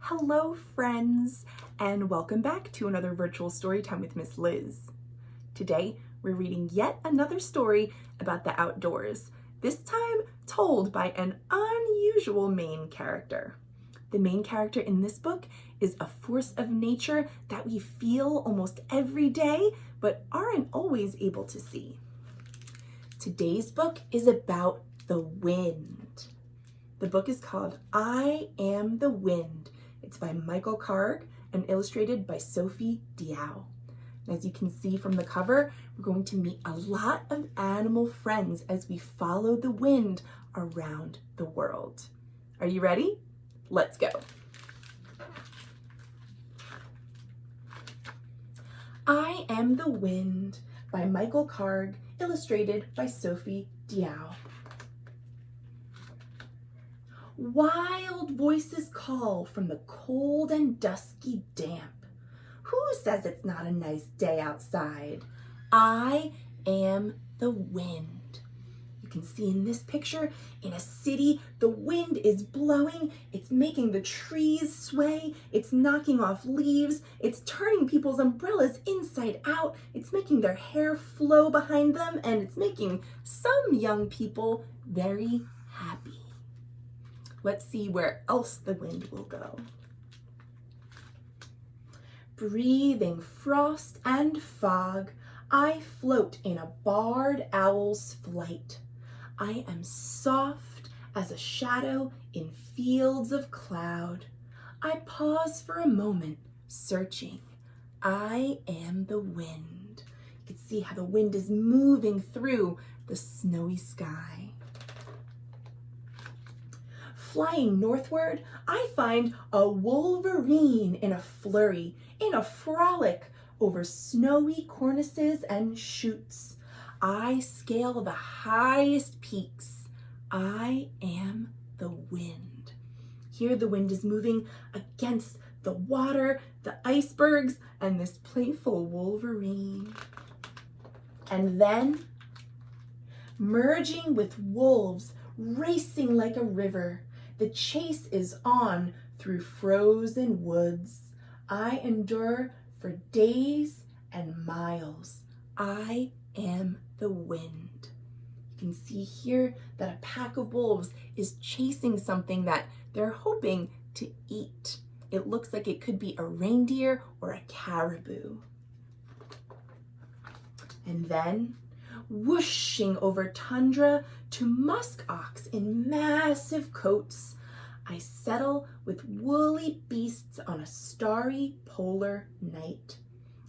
Hello friends, and welcome back to another virtual story time with Miss Liz. Today we're reading yet another story about the outdoors, this time told by an unusual main character. The main character in this book is a force of nature that we feel almost every day but aren't always able to see. Today's book is about the wind. The book is called I Am the Wind. It's by Michael Karg and illustrated by Sophie Diao. As you can see from the cover, we're going to meet a lot of animal friends as we follow the wind around the world. Are you ready? Let's go. I Am the Wind by Michael Karg, illustrated by Sophie Diao. Wild voices call from the cold and dusky damp. Who says it's not a nice day outside? I am the wind. You can see in this picture, in a city, the wind is blowing. It's making the trees sway. It's knocking off leaves. It's turning people's umbrellas inside out. It's making their hair flow behind them, and it's making some young people very happy. Let's see where else the wind will go. Breathing frost and fog, I float in a barred owl's flight. I am soft as a shadow in fields of cloud. I pause for a moment, searching. I am the wind. You can see how the wind is moving through the snowy sky. Flying northward, I find a wolverine in a flurry, in a frolic over snowy cornices and chutes. I scale the highest peaks. I am the wind. Here the wind is moving against the water, the icebergs, and this playful wolverine. And then, merging with wolves, racing like a river, the chase is on through frozen woods. I endure for days and miles. I am the wind. You can see here that a pack of wolves is chasing something that they're hoping to eat. It looks like it could be a reindeer or a caribou. And then, whooshing over tundra to musk ox in massive coats, I settle with woolly beasts on a starry polar night.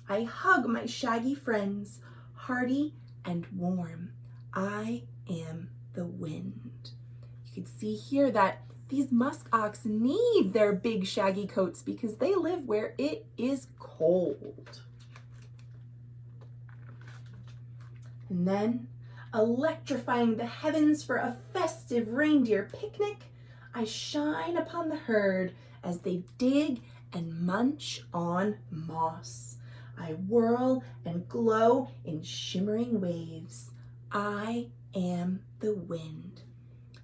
I hug my shaggy friends, hearty and warm. I am the wind. You can see here that these musk ox need their big shaggy coats because they live where it is cold. And then, electrifying the heavens for a festive reindeer picnic, I shine upon the herd as they dig and munch on moss. I whirl and glow in shimmering waves. I am the wind.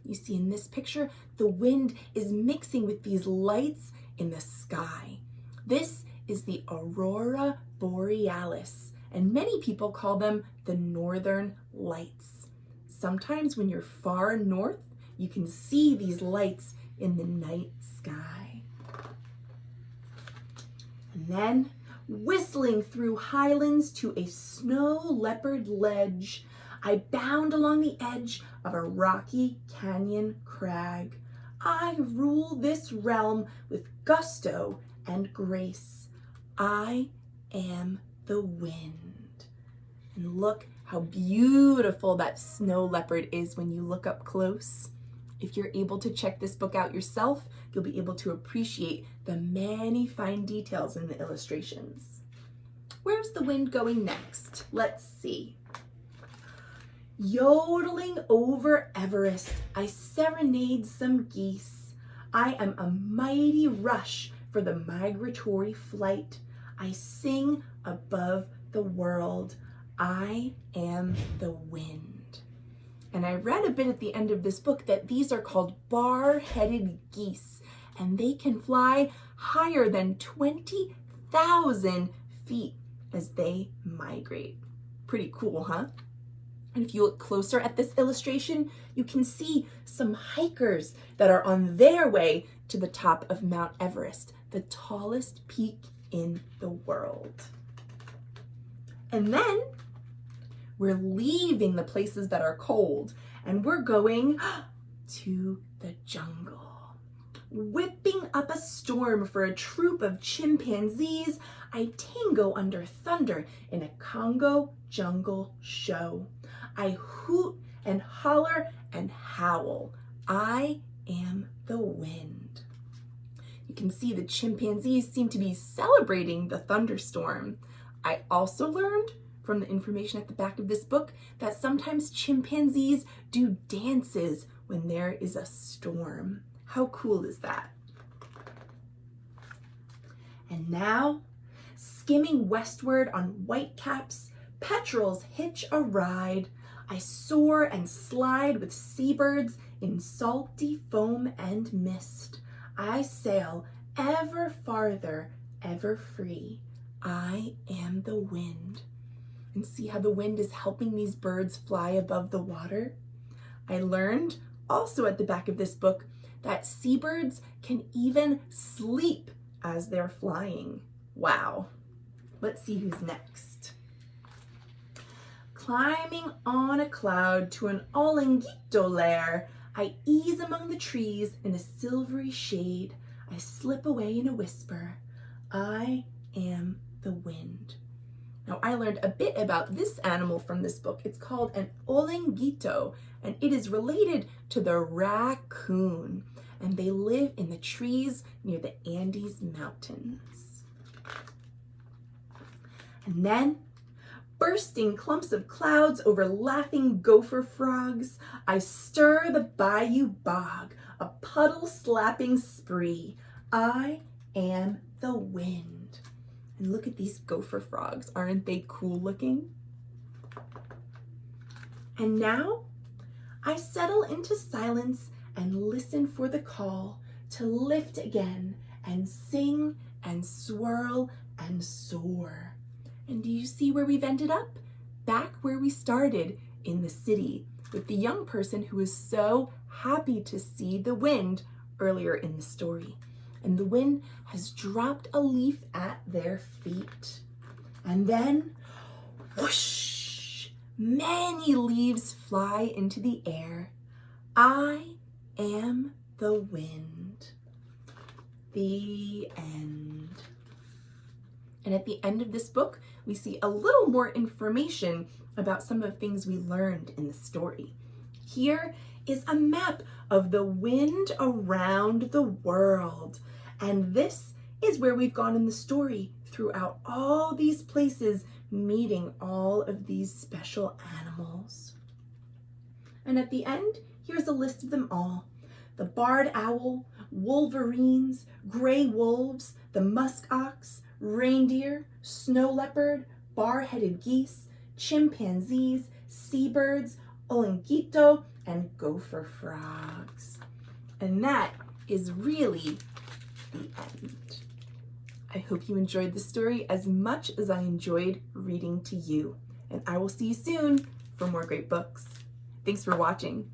You see in this picture, the wind is mixing with these lights in the sky. This is the aurora borealis, and many people call them the northern lights. Sometimes when you're far north, you can see these lights in the night sky. And then, whistling through highlands to a snow leopard ledge, I bound along the edge of a rocky canyon crag. I rule this realm with gusto and grace. I am the wind. And look how beautiful that snow leopard is when you look up close. If you're able to check this book out yourself, you'll be able to appreciate the many fine details in the illustrations. Where's the wind going next? Let's see. Yodeling over Everest, I serenade some geese. I am a mighty rush for the migratory flight. I sing above the world. I am the wind. And I read a bit at the end of this book that these are called bar-headed geese. and they can fly higher than 20,000 feet as they migrate. Pretty cool, huh? And if you look closer at this illustration, you can see some hikers that are on their way to the top of Mount Everest, the tallest peak in the world. And then we're leaving the places that are cold and we're going to the jungle. Whipping up a storm for a troop of chimpanzees, I tango under thunder in a Congo jungle show. I hoot and holler and howl. I am the wind. You can see the chimpanzees seem to be celebrating the thunderstorm. I also learned from the information at the back of this book that sometimes chimpanzees do dances when there is a storm. How cool is that? And now, skimming westward on whitecaps, petrels hitch a ride. I soar and slide with seabirds in salty foam and mist. I sail ever farther, ever free. I am the wind. And see how the wind is helping these birds fly above the water? I learned also at the back of this book that seabirds can even sleep as they're flying. Wow. Let's see who's next. Climbing on a cloud to an olinguito lair, I ease among the trees in a silvery shade. I slip away in a whisper. I am the wind. Now, I learned a bit about this animal from this book. It's called an olinguito, and it is related to the raccoon, and they live in the trees near the Andes Mountains. And then, bursting clumps of clouds over laughing gopher frogs, I stir the bayou bog, a puddle-slapping spree. I am the wind. And look at these gopher frogs. Aren't they cool looking? And now I settle into silence and listen for the call to lift again and sing and swirl and soar. And do you see where we've ended up? Back where we started, in the city, with the young person who was so happy to see the wind earlier in the story. And the wind has dropped a leaf at their feet. And then, whoosh, many leaves fly into the air. I am the wind. The end. And at the end of this book, we see a little more information about some of the things we learned in the story. Here is a map of the wind around the world. And this is where we've gone in the story throughout all these places, meeting all of these special animals. And at the end, here's a list of them all. The barred owl, wolverines, gray wolves, the musk ox, reindeer, snow leopard, bar-headed geese, chimpanzees, seabirds, olinguito, and gopher frogs. And that is really the end. I hope you enjoyed the story as much as I enjoyed reading to you. And I will see you soon for more great books. Thanks for watching.